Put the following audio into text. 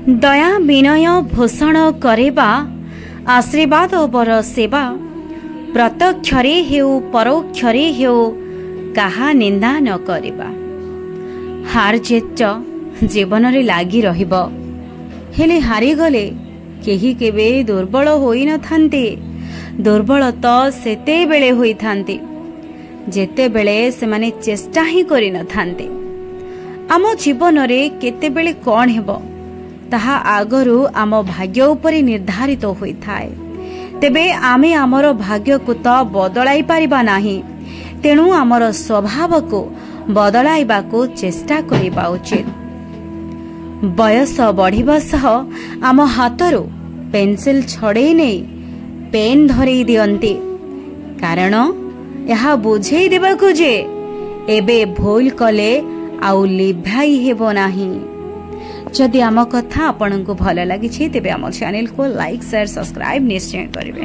दया विनय भूषण करेबा आशीर्वाद बर सेवा प्रत्यक्षरे हेउ परोक्षरे हेउ कहा निंदा न करिबा। हार जीत जीवन रे लागी रहिबो हेले हारी गले केही केबे दुर्बल होई न थांते। दुर्बल तो सेते बेले होई थांते जेते बेले से माने चेष्टा ही करि न थांते। आम जीवन रे केते बेले कोन हेबो ताहा आगरु आम भाग्य उपरे निर्धारित होई थाए। तेबे आमे आमर भाग्य को तो बदलाई पारिबा नाही, तेणु आमर स्वभाव को बदलाइबा को चेष्टा करिबा उचित। बयस बढ़िबा सह आम हातरो पेंसिल छड़े नहीं पेन धरई दियंती, कारण यह बुझेई देबाकू जे एबे भूल कले आउ लिभाई हेबो नाही। जदि आम कथा आपन को भल लगी तेबे आम चैनल को लाइक शेयर सब्सक्राइब निश्चय करेंगे।